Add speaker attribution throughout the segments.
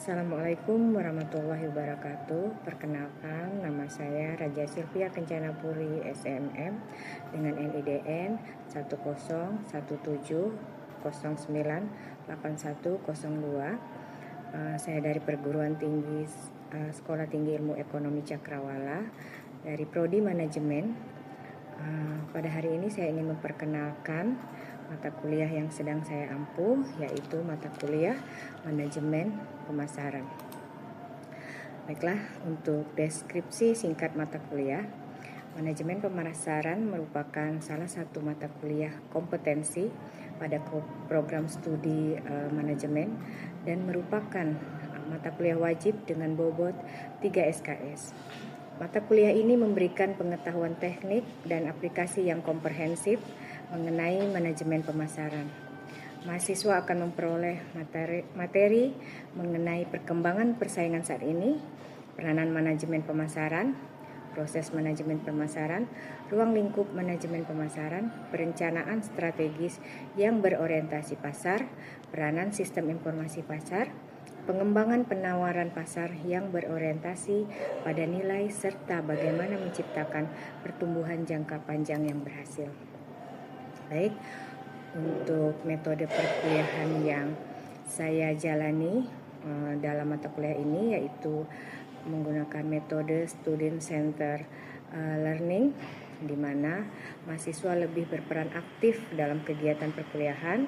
Speaker 1: Assalamualaikum warahmatullahi wabarakatuh. Perkenalkan, nama saya Raja Sylvia Kencana Puri SMM dengan NIDN 1017098102. Saya dari perguruan tinggi Sekolah Tinggi Ilmu Ekonomi Cakrawala dari Prodi Manajemen. Pada hari ini saya ingin memperkenalkan mata kuliah yang sedang saya ampuh, yaitu mata kuliah Manajemen Pemasaran. Baiklah, untuk deskripsi singkat mata kuliah, Manajemen Pemasaran merupakan salah satu mata kuliah kompetensi pada program studi manajemen dan merupakan mata kuliah wajib dengan bobot 3 SKS. Mata kuliah ini memberikan pengetahuan teknik dan aplikasi yang komprehensif mengenai manajemen pemasaran. Mahasiswa akan memperoleh materi mengenai perkembangan persaingan saat ini, peranan manajemen pemasaran, proses manajemen pemasaran, ruang lingkup manajemen pemasaran, perencanaan strategis yang berorientasi pasar, peranan sistem informasi pasar, pengembangan penawaran pasar yang berorientasi pada nilai serta bagaimana menciptakan pertumbuhan jangka panjang yang berhasil. Baik, untuk metode perkuliahan yang saya jalani dalam mata kuliah ini yaitu menggunakan metode Student Center Learning, di mana mahasiswa lebih berperan aktif dalam kegiatan perkuliahan.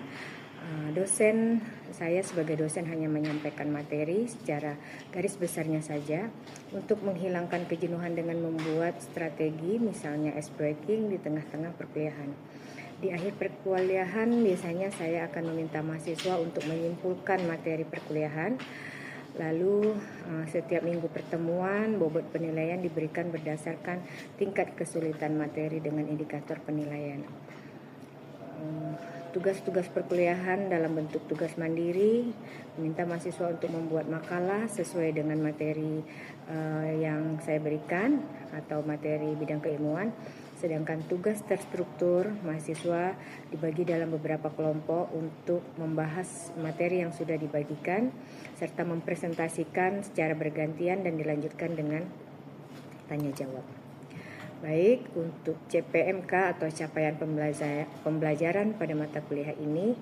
Speaker 1: Saya sebagai dosen hanya menyampaikan materi secara garis besarnya saja untuk menghilangkan kejenuhan dengan membuat strategi, misalnya ice breaking di tengah-tengah perkuliahan. Di akhir perkuliahan biasanya saya akan meminta mahasiswa untuk menyimpulkan materi perkuliahan. Lalu setiap minggu pertemuan, bobot penilaian diberikan berdasarkan tingkat kesulitan materi dengan indikator penilaian. Tugas-tugas perkuliahan dalam bentuk tugas mandiri, meminta mahasiswa untuk membuat makalah sesuai dengan materi yang saya berikan atau materi bidang keilmuan. Sedangkan tugas terstruktur, mahasiswa dibagi dalam beberapa kelompok untuk membahas materi yang sudah dibagikan serta mempresentasikan secara bergantian dan dilanjutkan dengan tanya jawab. Baik, untuk CPMK atau capaian pembelajaran pada mata kuliah ini,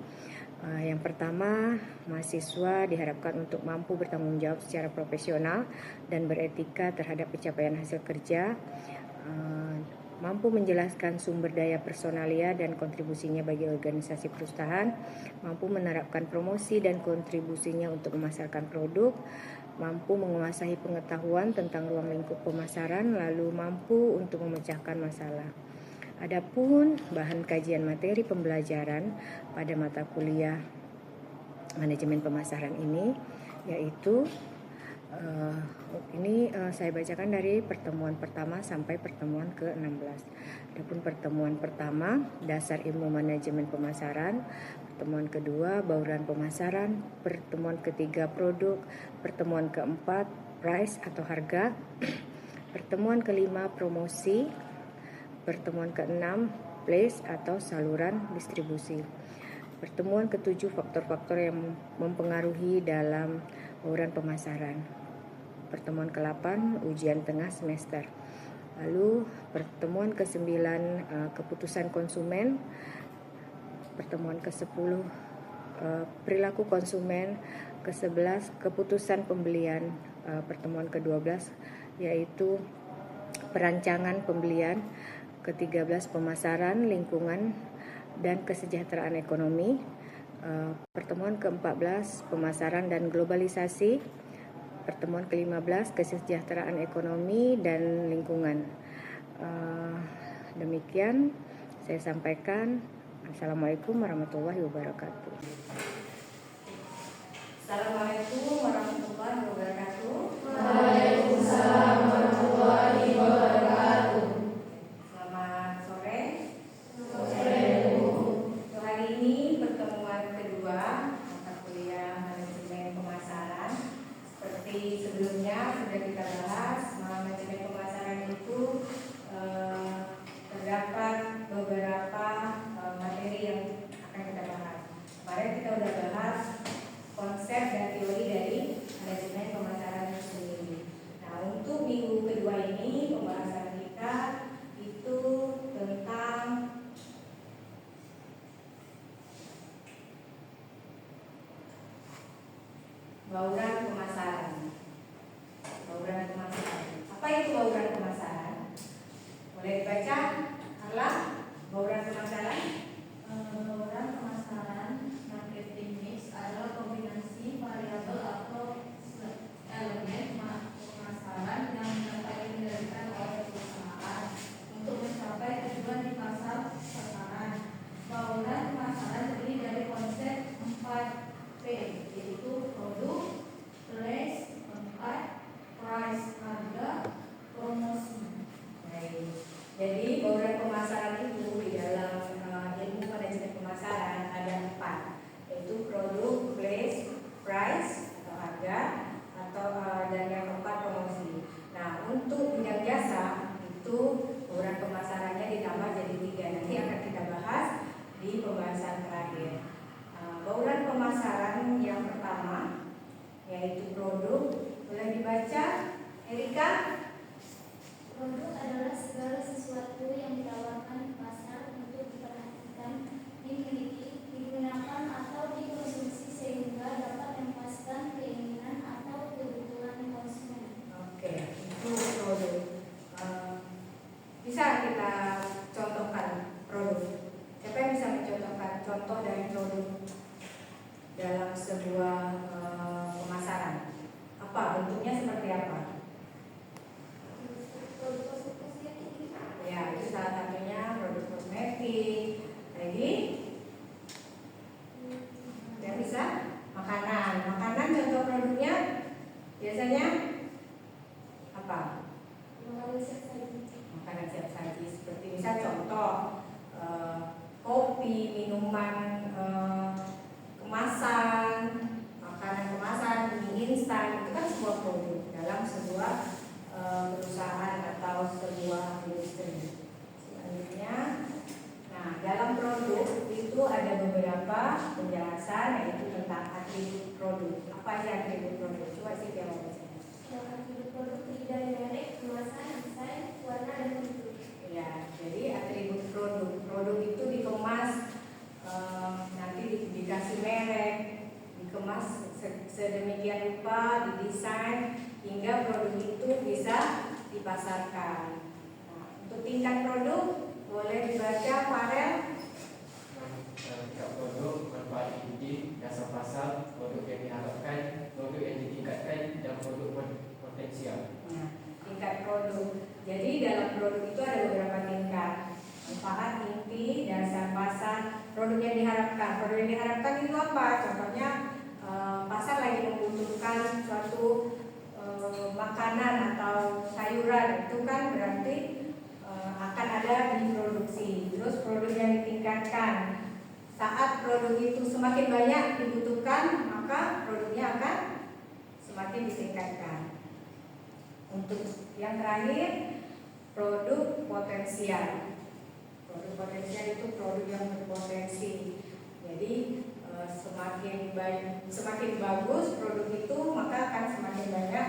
Speaker 1: yang pertama, mahasiswa diharapkan untuk mampu bertanggung jawab secara profesional dan beretika terhadap pencapaian hasil kerja, mampu menjelaskan sumber daya personalia dan kontribusinya bagi organisasi perusahaan, mampu menerapkan promosi dan kontribusinya untuk memasarkan produk, mampu menguasai pengetahuan tentang ruang lingkup pemasaran, lalu mampu untuk memecahkan masalah. Adapun bahan kajian materi pembelajaran pada mata kuliah manajemen pemasaran ini yaitu saya bacakan dari pertemuan pertama sampai pertemuan ke-16. Adapun pertemuan pertama, dasar ilmu manajemen pemasaran. Pertemuan kedua, bauran pemasaran. Pertemuan ketiga, produk. Pertemuan keempat, price atau harga. Pertemuan kelima, promosi. Pertemuan keenam, place atau saluran distribusi. Pertemuan ketujuh, faktor-faktor yang mempengaruhi dalam bauran pemasaran. Pertemuan ke-8, ujian tengah semester. Lalu pertemuan ke-9, keputusan konsumen. Pertemuan ke-10, perilaku konsumen. Ke-11, keputusan pembelian. Pertemuan ke-12 yaitu perancangan pembelian. Ke-13, pemasaran, lingkungan, dan kesejahteraan ekonomi. Pertemuan ke-14, pemasaran dan globalisasi. Pertemuan ke-15, kesejahteraan ekonomi dan lingkungan. Demikian saya sampaikan. Assalamualaikum warahmatullahi wabarakatuh.
Speaker 2: Assalamualaikum warahmatullahi wabarakatuh.
Speaker 3: Waalaikumsalam warahmatullahi wabarakatuh.
Speaker 2: Selamat sore.
Speaker 3: Sore, Bu.
Speaker 2: Untuk hari ini pertemuan kedua mata kuliah manajemen pemasaran. Seperti sebelumnya sudah kita bahas, manajemen pemasaran itu terdapat beberapa materi yang akan kita bahas. Kemarin kita sudah bahas konsep dan teori dari manajemen bauran pemasaran. Bauran pemasaran. Apa itu bauran pemasaran? Boleh dibaca, Carla? Bauran pemasaran?
Speaker 3: Bauran pemasaran marketing mix adalah kombinasi variabel atau elemen pemasaran yang dapat dikendalikan oleh perusahaan untuk mencapai tujuan di pasar sasaran. Bauran pemasaran terdiri dari konsep 4P, yaitu produk, place, tempat, price, harga, promosi.
Speaker 2: Baik. Jadi bauran pemasaran itu di dalam ilmu manajemen pemasaran ada 4, yaitu produk, place, price atau harga, atau dan yang keempat promosi. Nah, untuk bidang jasa itu bauran pemasarannya ditambah jadi 3. Nanti akan kita bahas di pembahasan terakhir. Bauran pemasaran yang pertama yaitu produk. Boleh dibaca, Erika?
Speaker 4: Produk adalah segala sesuatu yang ditawarkan di pasar untuk diperhatikan, dimiliki, digunakan atau dikonsumsi sehingga dapat memuaskan keinginan atau kebutuhan konsumen.
Speaker 2: Oke, itu produk. Bisa kita contohkan produk. Siapa yang bisa mencontohkan contoh dari produk dalam sebuah pemasaran? Apa bentuknya, seperti apa? Ya, itu salah satunya produk kosmetik. Lagi? Yang bisa? Makanan. Makanan contoh produknya biasanya apa? Makanan siap saji. Seperti misal contoh kopi, minuman kemasan, makanan kemasan, mie instan, itu kan sebuah produk dalam sebuah perusahaan atau sebuah industri. Selanjutnya, nah dalam produk itu ada beberapa penjelasan, yaitu tentang atribut produk. Apa aja atribut produk? Coba sih yang mau baca.
Speaker 4: Atribut produk terdiri dari merek, kemasan, desain, warna, dan bentuk.
Speaker 2: Ya, jadi atribut produk. Produk itu dikemas, nanti dikasih merek, dikemas sedemikian rupa, didesain hingga produk itu bisa dipasarkan. Nah, untuk tingkat produk boleh dibaca, Farel.
Speaker 5: Tingkat produk manfaat inti, dasar pasar, produk yang diharapkan, produk yang ditingkatkan, dan produk potensial.
Speaker 2: Nah, tingkat produk. Jadi dalam produk itu ada beberapa tingkat. Manfaat inti, dasar pasar, produk yang diharapkan. Produk yang diharapkan itu apa? Contohnya pasar lagi membutuhkan suatu makanan atau sayuran, itu kan berarti akan ada di produksi. Terus produk yang ditingkatkan, saat produk itu semakin banyak dibutuhkan, maka produknya akan semakin ditingkatkan. Untuk yang terakhir, produk potensial. Produk potensial itu produk yang berpotensi. Jadi semakin bagus produk itu, maka akan semakin banyak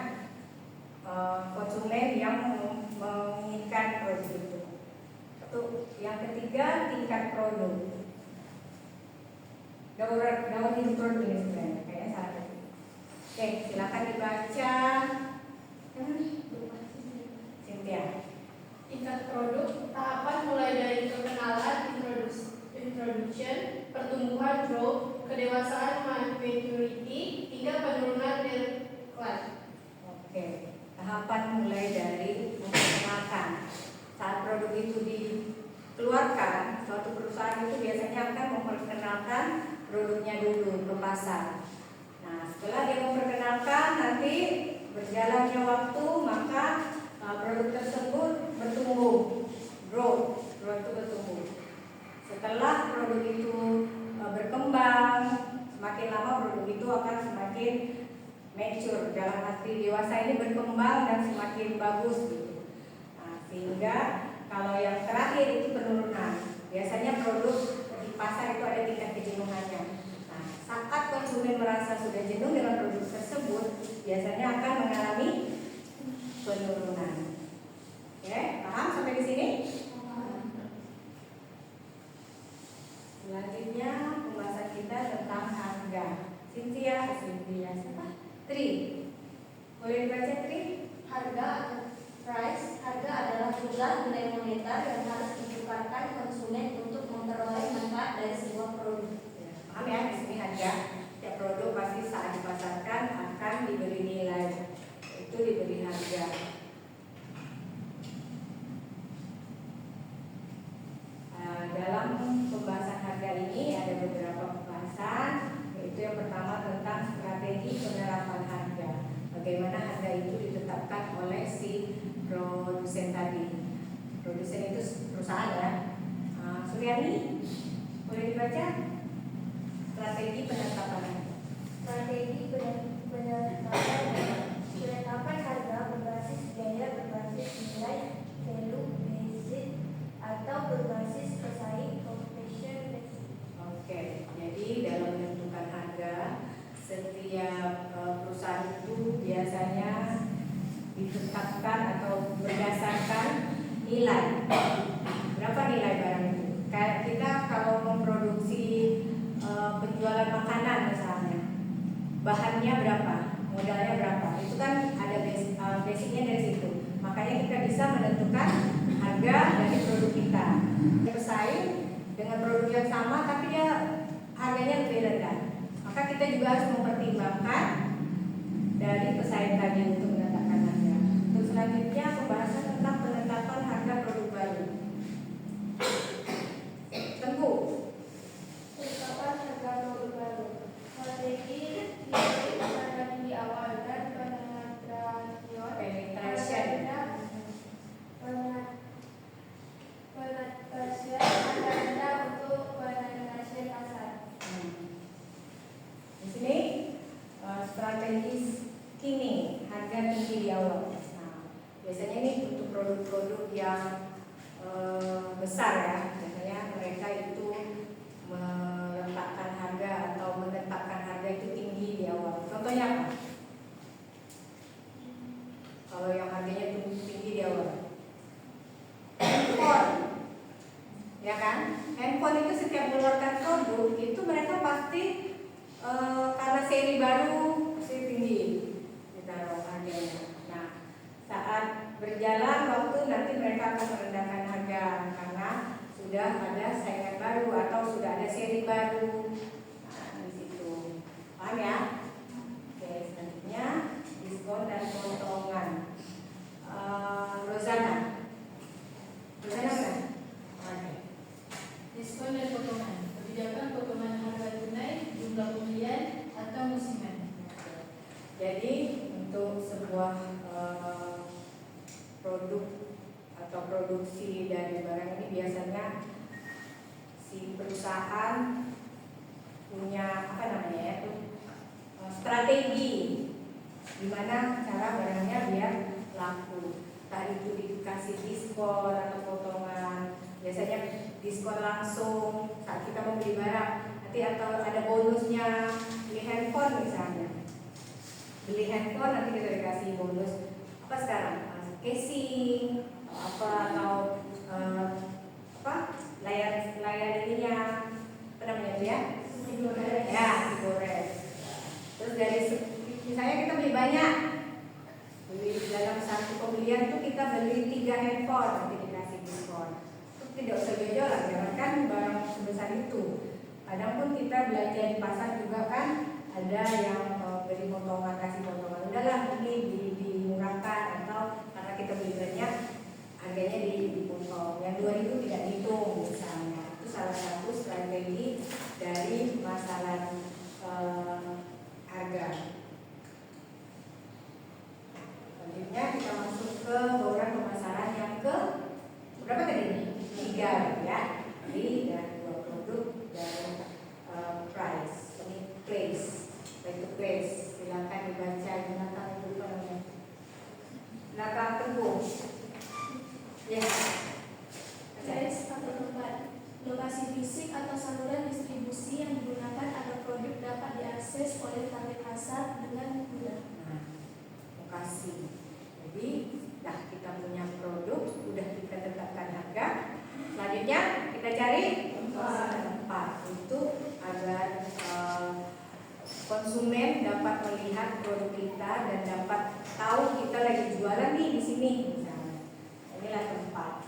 Speaker 2: konsumen yang menginginkan produk itu. Yang ketiga, tingkat produk. Daur hidup produk ini sebenarnya kayaknya salah tadi. Oke, silakan dibaca. Cynthia.
Speaker 3: Tingkat produk, tahapan mulai dari perkenalan, introduction, pertumbuhan growth, kedewasaan maturity, hingga penurunan decline.
Speaker 2: Oke, tahapan mulai dari memperkenalkan. Saat produk itu dikeluarkan, suatu perusahaan itu biasanya akan memperkenalkan produknya dulu ke pasar. Nah, setelah dia memperkenalkan, nanti berjalannya waktu, maka produk tersebut bertumbuh, growth itu bertumbuh. Setelah produk itu berkembang, semakin lama produk itu akan semakin mature, dalam arti dewasa ini berkembang dan semakin bagus gitu. Nah, sehingga kalau yang terakhir itu penurunan. Biasanya produk di pasar itu ada tingkat kejenuhannya. Nah, saat konsumen merasa sudah jenuh dengan produk tersebut, biasanya akan mengalami penurunan. Oke, paham sampai di sini? Selanjutnya pembahasan kita tentang harga. Cynthia siapa? Tri, boleh dibaca Tri?
Speaker 4: Harga atau price, harga adalah jumlah nilai moneter yang harus ditukarkan konsumen untuk memperoleh manfaat dari sebuah produk.
Speaker 2: Paham ya, di sini harga. Setiap produk pasti saat dipasarkan akan diberi nilai, itu diberi harga. Dalam pembahasan harga ini ada beberapa pembahasan, yaitu yang pertama tentang strategi penerapan harga. Bagaimana harga itu ditetapkan oleh si produsen tadi. Produsen itu perusahaan ya. Suryani, boleh dibaca? Strategi penetapan harga.
Speaker 4: Strategi penetapan harga berbasis biaya, berbasis nilai, value based, atau berbasis pesaing competition based.
Speaker 2: Oke, jadi dalam menentukan harga, setiap perusahaan itu biasanya ditetapkan atau berdasarkan nilai. Berapa nilai barang itu? Kayak kita kalau memproduksi penjualan makanan misalnya, bahannya berapa, modalnya berapa, itu kan ada basicnya dari situ. Makanya kita bisa menentukan harga dari produk kita. Bersaing dengan produk yang sama tapi dia harganya lebih rendah, maka kita juga harus mempertimbangkan dari pesaing tadi untuk menetapkan harga. Untuk selanjutnya pembahasan tentang penetapan harga produk baru. Tengku.
Speaker 4: Penetapan harga produk baru. Strategi penerapan di awal dan
Speaker 2: Penetration.
Speaker 4: Penetration harga rendah untuk penetrasi pasar.
Speaker 2: Di sini strategi skimming, harga tinggi di awal. Nah, biasanya ini untuk produk-produk yang besar ya. Biasanya mereka itu meletakkan harga atau menetapkan harga itu tinggi di awal. Contohnya apa? Kalau yang harganya tinggi di awal, handphone, ya kan? Handphone itu setiap mengeluarkan produk itu mereka pasti karena seri baru pasti tinggi ditaruh harganya. Nah, saat berjalan waktu nanti mereka akan merendahkan harga karena sudah ada saingan baru atau sudah ada seri baru. Nah, di situ. Paham ya? Oke, selanjutnya diskon dan potongan. Rozana mana? Oke.
Speaker 3: Diskon dan potongan. Kebijakan potongan harga tunai, jumlah pembelian atau musiman.
Speaker 2: Jadi untuk sebuah produk atau produksi dari barang ini biasanya si perusahaan punya strategi gimana cara barangnya biar laku. Entah itu dikasih diskon atau potongan. Biasanya diskon langsung saat kita membeli barang, nanti atau ada bonusnya. Beli handphone misalnya, beli handphone nanti kita dikasih bonus apa sekarang, casing atau layar ininya apa namanya ya, digoreng. Terus dari misalnya kita beli banyak, beli dalam satu pembelian itu kita beli 3 handphone nanti dikasih diskon. Itu tidak usah jual-jualan, jangankan barang sebesar itu. Kadang pun kita belanja di pasar juga kan ada yang beri potongan, kasih potongan. Udahlah ini dimurahkan, atau karena kita beli banyak harganya dipotong. Yang 2.000 tidak dihitung misalnya. Itu salah satu strategi dari masalah harga. Selanjutnya kita masuk ke bauran pemasaran yang ke berapa tadi? 3 ya. Jadi dari 2 produk dan price, ini place, baik to place. Silakan dibaca di belakang itu namanya. Belakang tembung. Ya.
Speaker 4: Place atau tempat, lokasi fisik atau saluran distribusi yang digunakan agar produk dapat diakses oleh target pasar dengan mudah.
Speaker 2: Nah, lokasi. Jadi, kita punya produk, sudah kita tetapkan harga. Selanjutnya kita cari tempat untuk agar konsumen konsumen dapat melihat produk kita dan dapat tahu kita lagi jualan nih di sini misalnya. Inilah tempat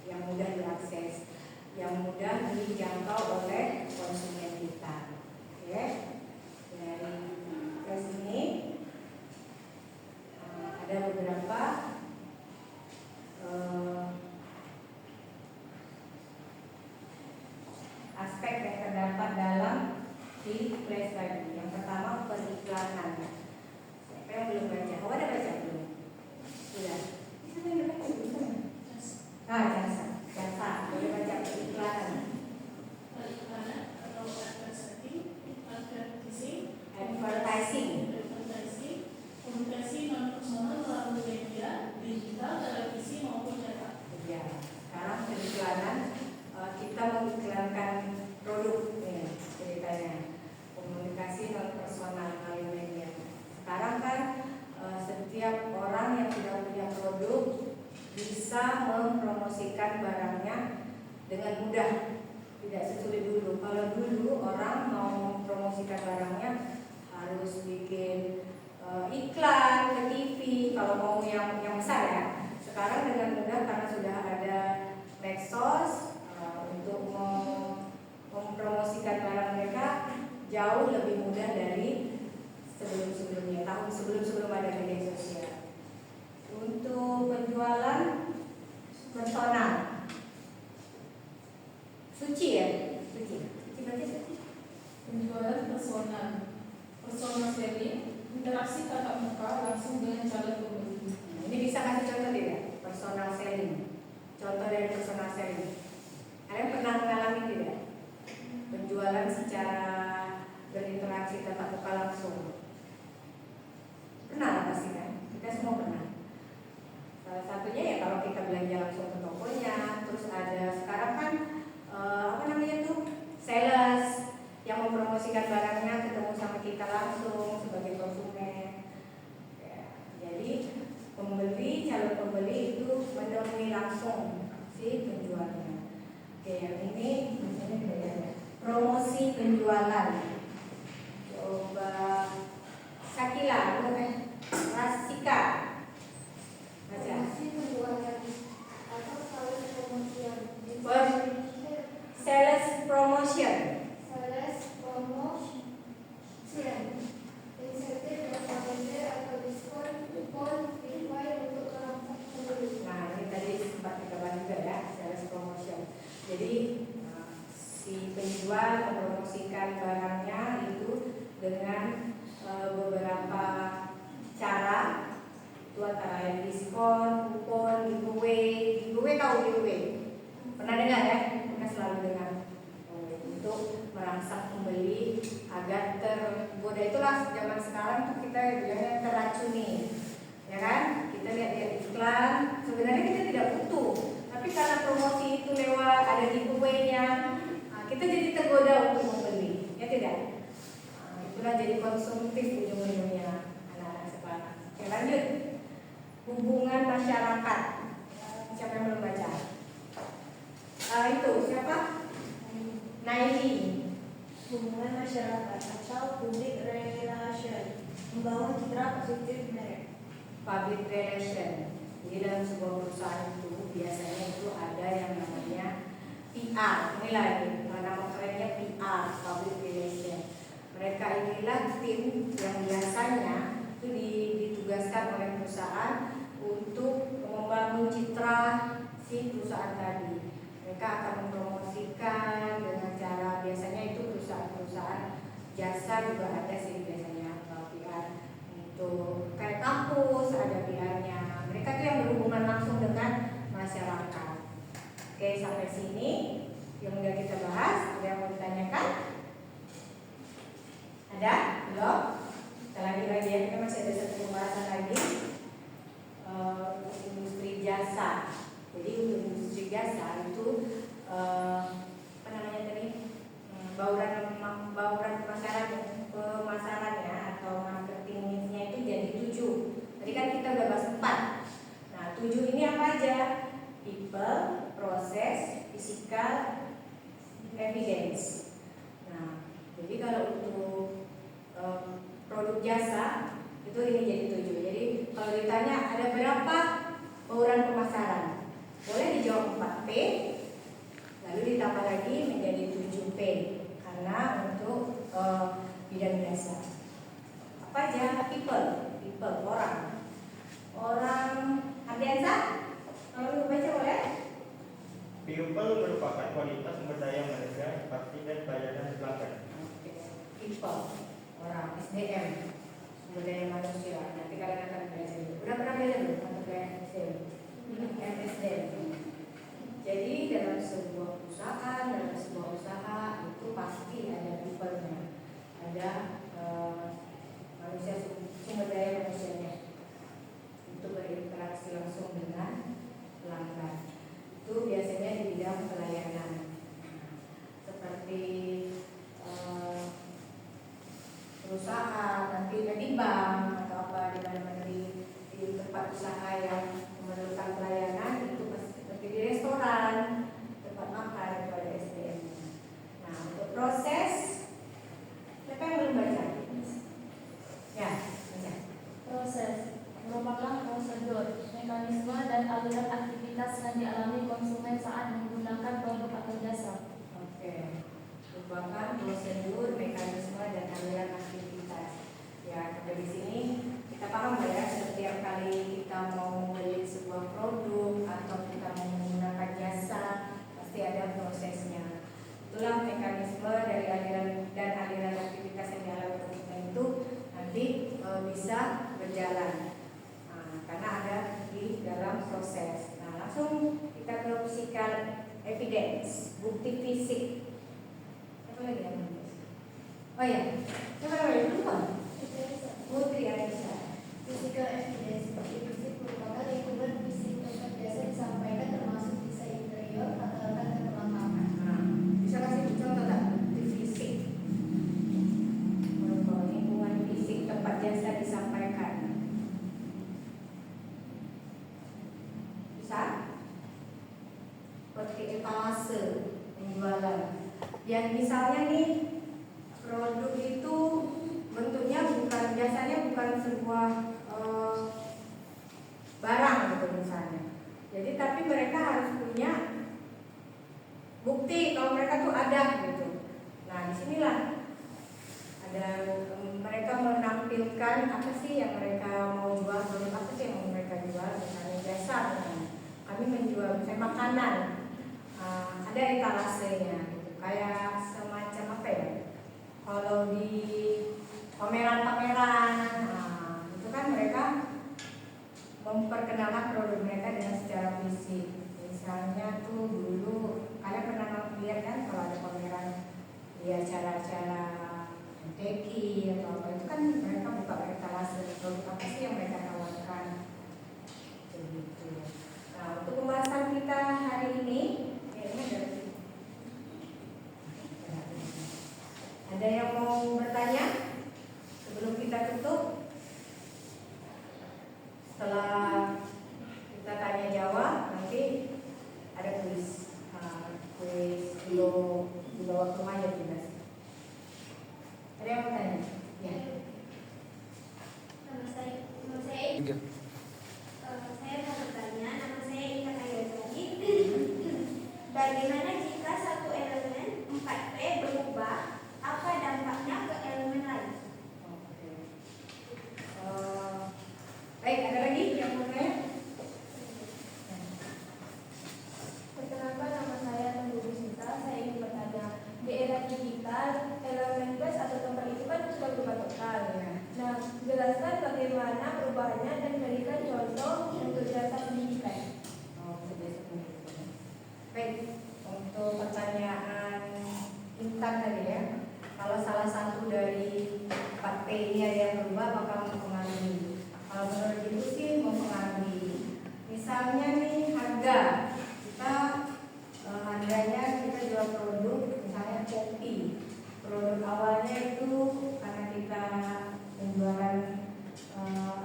Speaker 2: yang mudah diakses, yang mudah dijangkau oleh konsumen kita. Oke. Dari sini ada beberapa aspek yang terdapat dalam di flash tadi. Yang pertama periklanan. Siapa yang belum baca? Oh, ada baca belum? Sudah. Siapa yang baca? Jasa. Boleh baca periklanan.
Speaker 3: Periklanan atau
Speaker 2: Advertising.
Speaker 3: Komunikasi non personal melalui media digital, televisi maupun cetak.
Speaker 2: Ya. Sekarang periklanan, kita mengiklankan produk nih ceritanya. Komunikasi non personal melalui media. Sekarang kan setiap orang yang sudah punya produk bisa mempromosikan barangnya dengan mudah, tidak sesulit dulu. Kalau dulu orang mau mempromosikan barangnya harus bikin iklan ke TV kalau mau yang besar ya. Sekarang dengan mudah karena sudah ada medsos untuk mempromosikan barang mereka jauh lebih mudah dari sebelum-sebelumnya, tahun sebelum ada media sosial. Untuk penjualan personal, Suci ya, Suci baca Suci.
Speaker 3: Penjualan personal selling, interaksi tatap muka langsung dengan calon pembeli.
Speaker 2: Ini bisa kasih contoh tidak? Personal selling. Contoh dari personal selling. Kalian pernah mengalami tidak? Penjualan secara berinteraksi tatap muka langsung. Pernah lah pasti kan? Kita semua pernah. Salah satunya ya kalau kita belanja langsung ke tokonya. Terus ada sekarang kan sales yang mempromosikan barangnya ketemu sama kita langsung sebagai konsumen. Ya, jadi calon pembeli itu menemui langsung si penjualnya. Oke, yang ini misalnya bedanya promosi penjualan. Coba Sakila, Rasika baca.
Speaker 4: Promosi penjualan atau sales promotion.
Speaker 2: Sales promotion.
Speaker 4: Insentif berbeda atau diskon kupon free untuk kelompok pembeli.
Speaker 2: Nah, ini tadi sempat kita bahas juga ya, sales promotion. Jadi si penjual mempromosikan barangnya itu dengan beberapa cara. Itu antara lain diskon, kupon, giveaway tahu giveaway? Pernah dengar ya? Kita selalu dengar. Untuk merangsang pembeli agar tergoda. Itulah zaman sekarang tuh kita bilangnya terracuni, ya kan? Kita lihat iklan, sebenarnya kita tidak butuh, tapi karena promosi itu lewat ada giveaway-nya, kita jadi tergoda untuk membeli, ya tidak? Itulah jadi konsumtif ujung-ujungnya anak-anak sekarang. Oke, lanjut. Hubungan masyarakat. Siapa yang belum baca? Itu siapa? Naili.
Speaker 4: Hubungan masyarakat atau public relation, membangun citra positif brand.
Speaker 2: Public relation. Jadi dalam sebuah perusahaan itu biasanya itu ada yang namanya PR. Ini lagi nama kerennya PR, public relation. Mereka inilah tim yang biasanya itu ditugaskan oleh perusahaan untuk membangun citra si perusahaan tadi. Mereka akan mempromosikan dengan cara biasanya itu perusahaan jasa juga ada sih biasanya PR untuk kayak kampus ada PR-nya. Mereka tuh yang berhubungan langsung dengan masyarakat. Oke, sampai sini yang udah kita bahas. Ada yang mau ditanyakan? Ada? Belum? Kita lanjut lagi ya. Kita masih ada satu pembahasan lagi. Industri jasa. Jadi untuk industri jasa itu apa namanya tadi? Bauran pemasarannya atau marketingnya itu jadi 7. Tadi kan kita udah bahas 4. Nah, 7 ini apa aja? People, proses, physical, evidence. Nah, jadi kalau untuk produk jasa itu ini jadi 7. Jadi kalau ditanya ada berapa bauran pemasaran, boleh dijawab 4P, lalu ditambah lagi menjadi 7P karena untuk bidang jasa. Apa aja? People, orang Ardiansa, kalau baca boleh?
Speaker 6: People merupakan kualitas sumber daya manusia, pasti dan pelayanan belakang.
Speaker 2: People, orang SDM, sumber daya manusia. Nanti kalian akan belajar. Udah pernah belajar belum mata pelajaran SDM? MSDM. Jadi dalam sebuah perusahaan, dalam sebuah usaha itu pasti ada people-nya, ada manusia, sumber daya manusianya untuk berinteraksi langsung dengan pelanggan. Itu biasanya di bidang pelayanan, seperti perusahaan, nanti di bank atau apa di mana-mana di tempat usaha yang memerlukan pelayanan itu seperti di restoran, tempat makan itu ada SDM. Nah untuk proses, siapa yang belum baca? Ya, baca.
Speaker 3: Proses merupakan prosedur, mekanisme dan aliran aktivitas yang dialami konsumen saat menggunakan produk atau jasa.
Speaker 2: Oke, merupakan prosedur, mekanisme dan aliran aktivitas. Ya, dari sini kita paham ya, setiap kali kita mau membeli sebuah produk atau kita mau menggunakan jasa pasti ada prosesnya. Itulah mekanisme dari aliran dan aliran aktivitas yang dialami konsumen itu nanti bisa berjalan. Karena ada di dalam proses. Nah, langsung kita ke physical evidence, bukti fisik. Apa lagi yang menulis? Oh ya, siapa yang lupa? Putri Aisyah.
Speaker 4: Physical evidence, bukti fisik merupakan lingkungan fisik tempat biasa disampaikan termasuk desain interior, alat-alat dan perlengkapan.
Speaker 2: Nah, bisa kasih contoh tak? Bukti fisik. Lingkungan fisik tempat jasa disampaikan. Seperti etalase penjualan. Yang misalnya nih produk itu bentuknya bukan, biasanya bukan sebuah barang gitu misalnya. Jadi tapi mereka harus punya bukti kalau mereka tuh ada gitu. Nah disinilah ada mereka menampilkan apa sih yang mereka mau jual, produk apa sih yang mau mereka jual, misalnya jasa misalnya. Kami menjual misalnya makanan, ada etalasenya gitu. Kayak semacam apa ya, kalau di pameran-pameran, itu kan mereka memperkenalkan produk mereka dengan secara fisik. Misalnya tuh dulu kalian pernah lihat kan kalau ada pameran di acara-acara MTQ atau apa, itu kan mereka buka etalase produk apa sih yang mereka tawarkan begitu. Nah, untuk pembahasan kita hari ini ada yang mau bertanya sebelum kita tutup? Setelah kita tanya jawab nanti ada kuis, dibawa ke rumah ya jelas. Ada yang mau tanya? Ya.
Speaker 4: Nama saya mau bertanya, nama saya Ika Kayosani. Bagaimana jika satu elemen 4P berubah, apa dampaknya ke elemen lain?
Speaker 2: Oke. Baik, ada lagi yang mau tanya?
Speaker 4: Perkenalkan, nama saya Nurul Sita. Saya ingin bertanya, di era digital, elemen base atau tempat itu kan sudah berubah total.
Speaker 2: Ya.
Speaker 4: Nah, jelaskan bagaimana perubahannya dan berikan contoh untuk jasa pendidikan.
Speaker 2: Baik, untuk pertanyaan Intan tadi ya, kalau salah satu dari 4P ini ada yang berubah bakal mempengaruhi. Kalau menurut itu sih mempengaruhi. Misalnya nih harga, kita harganya kita jual produk misalnya kopi. Produk awalnya itu karena kita penjualan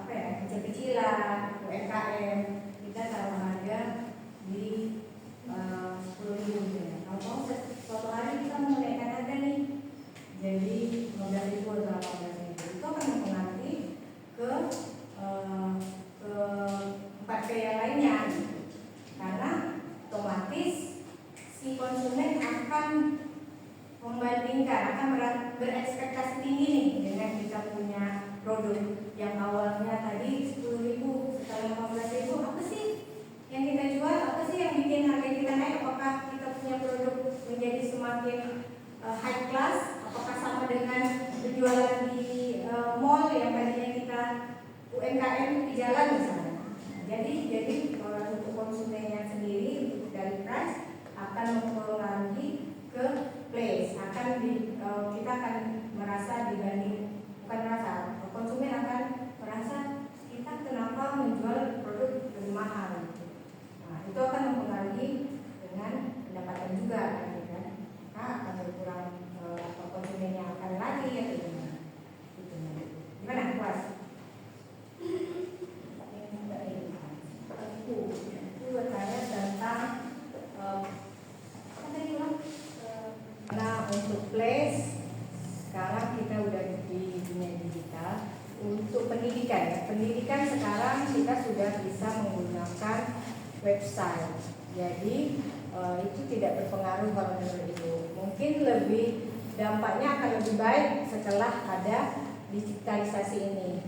Speaker 2: kecil-kecilan, UMKM, kita taruh harga di 10.000 ya. Kalau suatu hari kita mau menaikkan harga nih, jadi 15.000 atau 18.000, itu akan mempengaruhi ke tempat yang lainnya, karena otomatis si konsumen akan membandingkan, akan berekspektasi tinggi nih dengan kita punya produk yang awalnya tadi 10.000, setelah 15.000, apa sih yang kita jual, apa sih yang bikin harga kita naik, apakah kita punya produk menjadi semakin high class, apakah sama dengan penjualan di mall yang tadinya kita UMKM di jalan misalnya. Jadi untuk konsumennya sendiri, untuk dari price akan mempengaruhi ke place, kita akan merasa dibanding, bukan merasa, konsumen akan merasa kita kenapa menjual produk lebih mahal. Nah, itu akan mempengaruhi dengan pendapatan juga, kan? Nah, akan berkurang konsumennya akan lagi ya gimana? Gimana puas? Itu bertanya tentang nah untuk place sekarang kita udah di dunia digital. Untuk pendidikan ya, pendidikan sekarang kita sudah bisa menggunakan website. Jadi itu tidak berpengaruh kalau menurut Ibu. Mungkin dampaknya akan lebih baik setelah ada digitalisasi ini.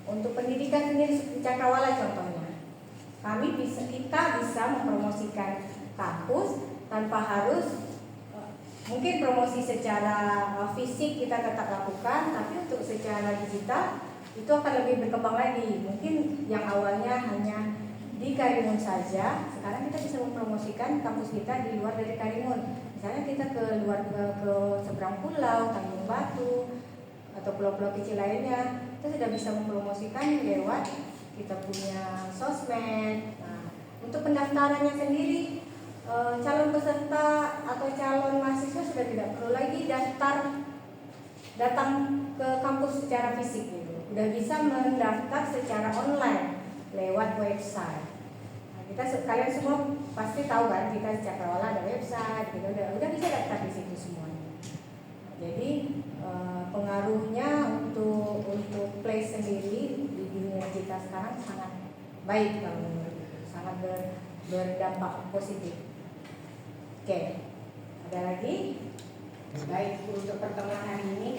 Speaker 2: Untuk pendidikan sendiri Cakrawala contohnya, kita bisa mempromosikan kampus tanpa harus mungkin promosi secara fisik kita tetap lakukan, tapi untuk secara digital itu akan lebih berkembang lagi. Mungkin yang awalnya hanya di Karimun saja, sekarang kita bisa mempromosikan kampus kita di luar dari Karimun. Misalnya kita ke seberang pulau, Tanjung Batu, atau pulau-pulau kecil lainnya, kita sudah bisa mempromosikan lewat kita punya sosmed. Nah, untuk pendaftarannya sendiri, calon peserta atau calon mahasiswa sudah tidak perlu lagi datang ke kampus secara fisik gitu. Udah bisa mendaftar secara online lewat website. Nah, kalian semua pasti tahu kan, kita di Cakrawala ada website, gitu, udah bisa daftar di situ semuanya. Jadi pengaruhnya untuk play sendiri di dunia kita sekarang sangat baik kalau menurut, sangat berdampak positif. Oke, ada lagi? Baik, untuk pertemuan hari ini